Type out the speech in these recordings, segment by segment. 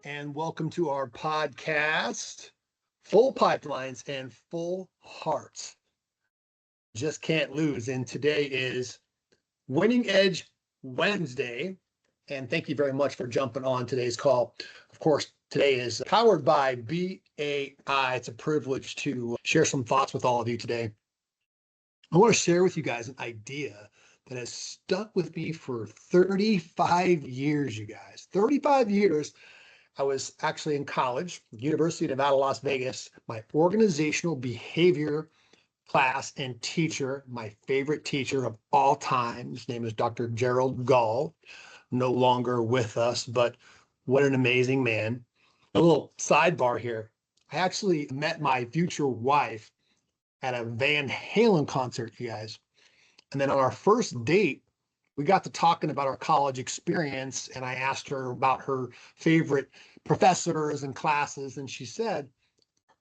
and welcome to our podcast, Full Pipelines and Full Hearts. Just can't lose. And today is Winning Edge Wednesday. And thank you very much for jumping on today's call. Of course, today is powered by BAI. It's a privilege to share some thoughts with all of you today. I want to share with you guys an idea that has stuck with me for 35 years, you guys. 35 years. I was actually in college, University of Nevada, Las Vegas, my organizational behavior class and teacher, my favorite teacher of all time. His name is Dr. Gerald Gall, no longer with us, but what an amazing man. A little sidebar here. I actually met my future wife at a Van Halen concert, you guys. And then on our first date, we got to talking about our college experience, and I asked her about her favorite professors and classes, and she said,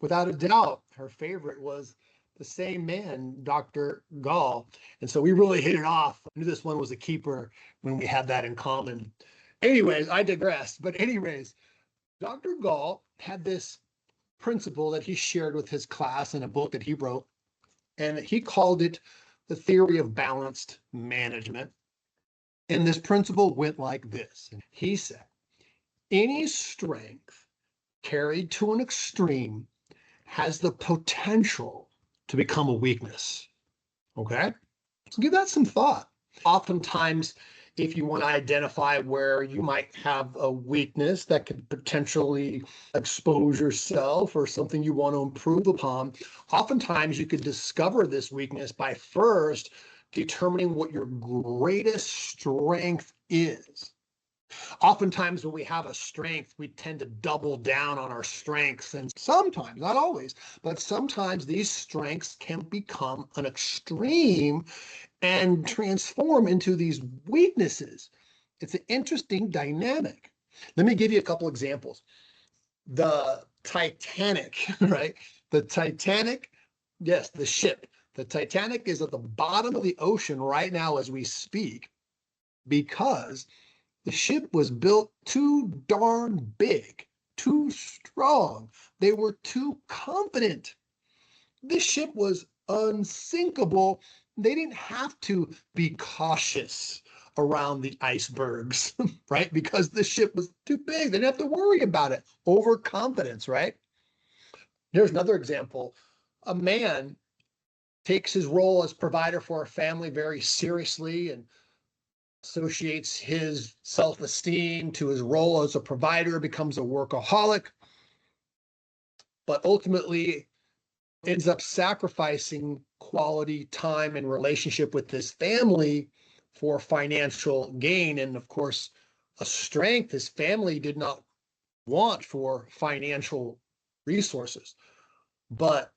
without a doubt, her favorite was the same man, Dr. Gall. And so we really hit it off. I knew this one was a keeper when we had that in common. Anyways, I digress. But anyways, Dr. Gall had this principle that he shared with his class in a book that he wrote, and he called it the theory of balanced management. And this principle went like this. He said, any strength carried to an extreme has the potential to become a weakness. Okay? So give that some thought. Oftentimes, if you want to identify where you might have a weakness that could potentially expose yourself or something you want to improve upon, oftentimes you could discover this weakness by first determining what your greatest strength is. Oftentimes when we have a strength, we tend to double down on our strengths. And sometimes, not always, but sometimes these strengths can become an extreme and transform into these weaknesses. It's an interesting dynamic. Let me give you a couple examples. The Titanic, right? The Titanic, yes, the ship. The Titanic is at the bottom of the ocean right now as we speak because the ship was built too darn big, too strong. They were too confident. This ship was unsinkable. They didn't have to be cautious around the icebergs, right? Because the ship was too big. They didn't have to worry about it. Overconfidence, right? Here's another example. A man takes his role as provider for a family very seriously and associates his self-esteem to his role as a provider, becomes a workaholic, but ultimately ends up sacrificing quality time and relationship with his family for financial gain. And of course, a strength his family did not want for financial resources, but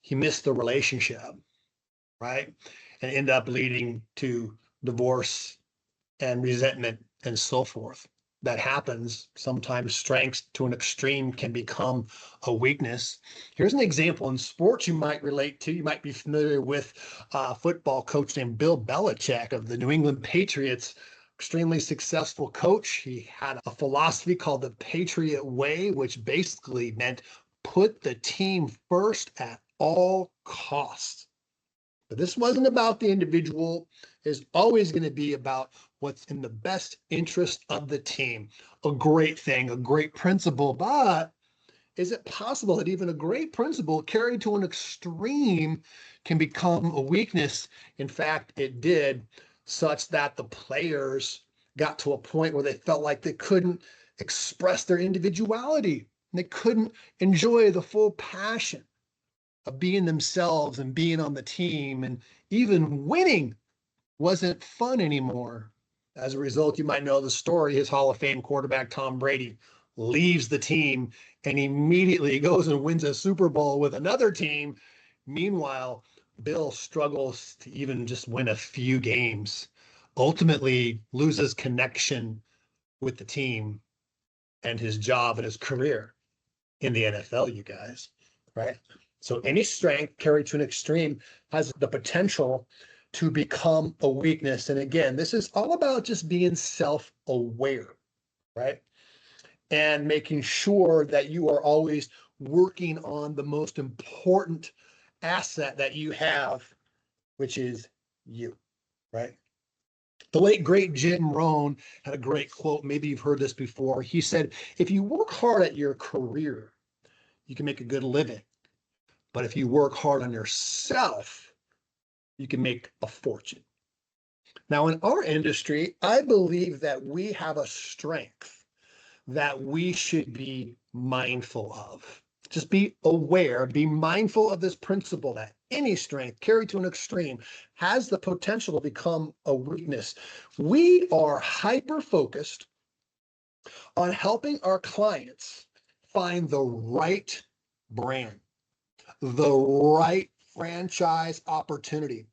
he missed the relationship, right? And end up leading to divorce and resentment and so forth. That happens. Sometimes strengths to an extreme can become a weakness. Here's an example in sports you might relate to. You might be familiar with a football coach named Bill Belichick of the New England Patriots. Extremely successful coach. He had a philosophy called the Patriot Way, which basically meant put the team first at all costs. But this wasn't about the individual. It's always going to be about what's in the best interest of the team. A great thing, a great principle, but is it possible that even a great principle carried to an extreme can become a weakness? In fact, it did, such that the players got to a point where they felt like they couldn't express their individuality. They couldn't enjoy the full passion of being themselves and being on the team, and even winning wasn't fun anymore. As a result, you might know the story. His Hall of Fame quarterback, Tom Brady, leaves the team and immediately goes and wins a Super Bowl with another team. Meanwhile, Bill struggles to even just win a few games, ultimately loses connection with the team and his job and his career in the NFL, you guys, right? So any strength carried to an extreme has the potential to become a weakness. And again, this is all about just being self-aware, right? and making sure that you are always working on the most important asset that you have, which is you, right? The late, great Jim Rohn had a great quote. Maybe you've heard this before. He said, if you work hard at your career, you can make a good living. But if you work hard on yourself, you can make a fortune. Now, in our industry, I believe that we have a strength that we should be mindful of. Just be aware, be mindful of this principle that any strength carried to an extreme has the potential to become a weakness. We are hyper focused on helping our clients find the right brand, the right franchise opportunity.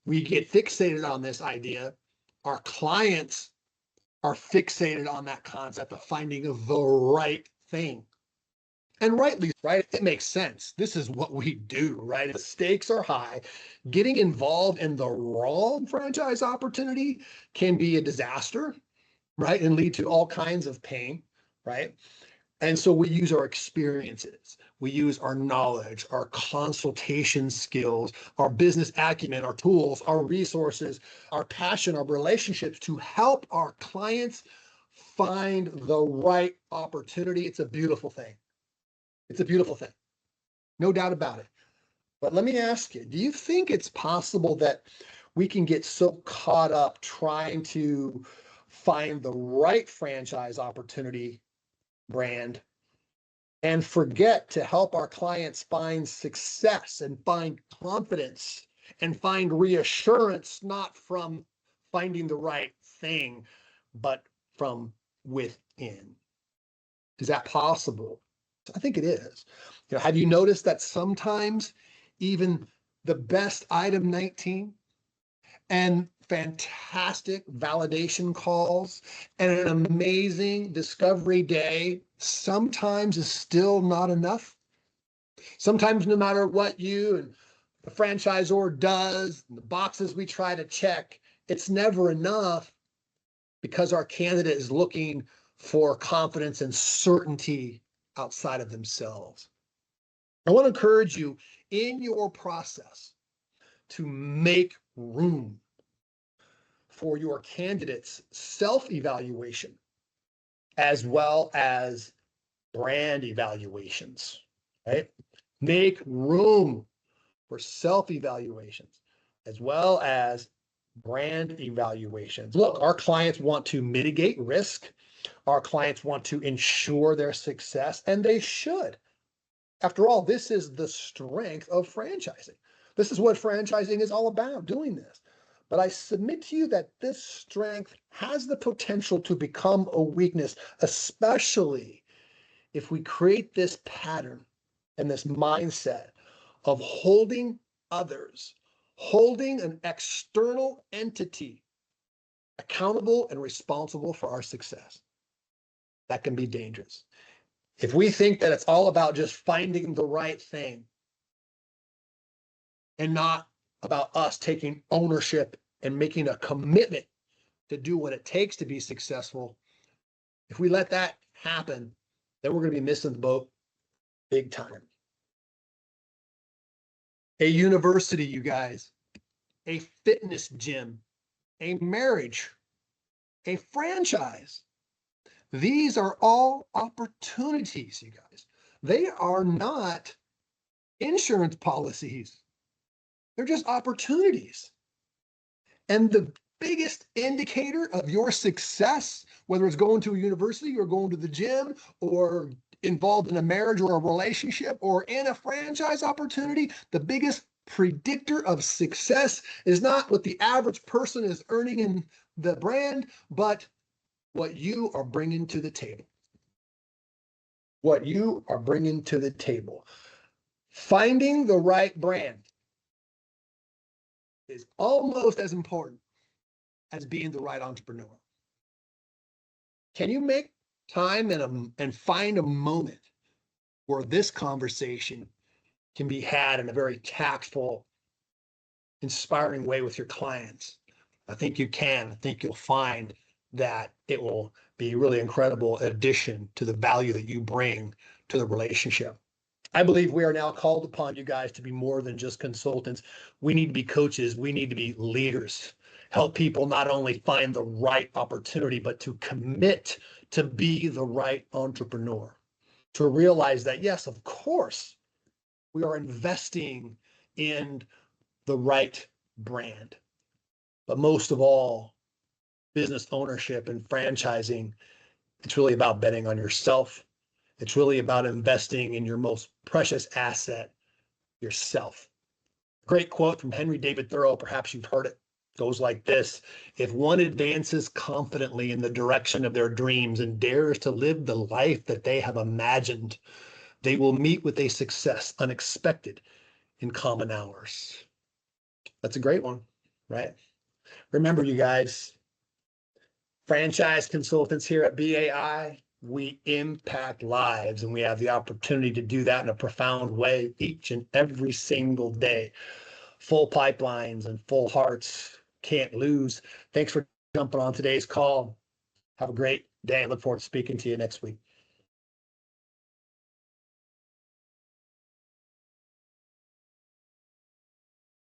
We get fixated on this idea. Our clients are fixated on that concept of finding the right thing. And rightly, right? It makes sense. This is what we do, right? The stakes are high. Getting involved in the wrong franchise opportunity can be a disaster, right? And lead to all kinds of pain, right? And so we use our experiences, we use our knowledge, our consultation skills, our business acumen, our tools, our resources, our passion, our relationships to help our clients find the right opportunity. It's a beautiful thing. It's a beautiful thing. No doubt about it. But let me ask you, do you think it's possible that we can get so caught up trying to find the right franchise opportunity brand and forget to help our clients find success and find confidence and find reassurance, not from finding the right thing, but from within? Is that possible? I think it is. Have you noticed that sometimes even the best item 19 and fantastic validation calls and an amazing discovery day sometimes is still not enough? Sometimes, no matter what you and the franchisor does, and the boxes we try to check, it's never enough because our candidate is looking for confidence and certainty outside of themselves. I want to encourage you in your process to make room for your candidate's self-evaluation as well as brand evaluations, right? Make room for self-evaluations as well as brand evaluations. Look, our clients want to mitigate risk. Our clients want to ensure their success, and they should. After all, this is the strength of franchising. This is what franchising is all about, doing this. But I submit to you that this strength has the potential to become a weakness, especially if we create this pattern and this mindset of holding others, holding an external entity accountable and responsible for our success. That can be dangerous. If we think that it's all about just finding the right thing and not about us taking ownership and making a commitment to do what it takes to be successful, if we let that happen, then we're going to be missing the boat big time. A university, you guys, a fitness gym, a marriage, a franchise. These are all opportunities, you guys. They are not insurance policies. They're just opportunities. And the biggest indicator of your success, whether it's going to a university or going to the gym or involved in a marriage or a relationship or in a franchise opportunity, the biggest predictor of success is not what the average person is earning in the brand, but what you are bringing to the table. What you are bringing to the table. Finding the right brand is almost as important as being the right entrepreneur. Can you make time and find a moment where this conversation can be had in a very tactful, inspiring way with your clients? I think you can. I think you'll find that it will be a really incredible addition to the value that you bring to the relationship. I believe we are now called upon, you guys, to be more than just consultants. We need to be coaches. We need to be leaders. Help people not only find the right opportunity, but to commit to be the right entrepreneur. To realize that, yes, of course, we are investing in the right brand. But most of all, business ownership and franchising, it's really about betting on yourself. It's really about investing in your most precious asset, yourself. Great quote from Henry David Thoreau. Perhaps you've heard it. Goes like this: if one advances confidently in the direction of their dreams and dares to live the life that they have imagined, they will meet with a success unexpected in common hours. That's a great one, right? Remember, you guys, franchise consultants here at BAI, we impact lives, and we have the opportunity to do that in a profound way each and every single day. Full pipelines and full hearts, can't lose. Thanks for jumping on today's call. Have a great day. I look forward to speaking to you next week.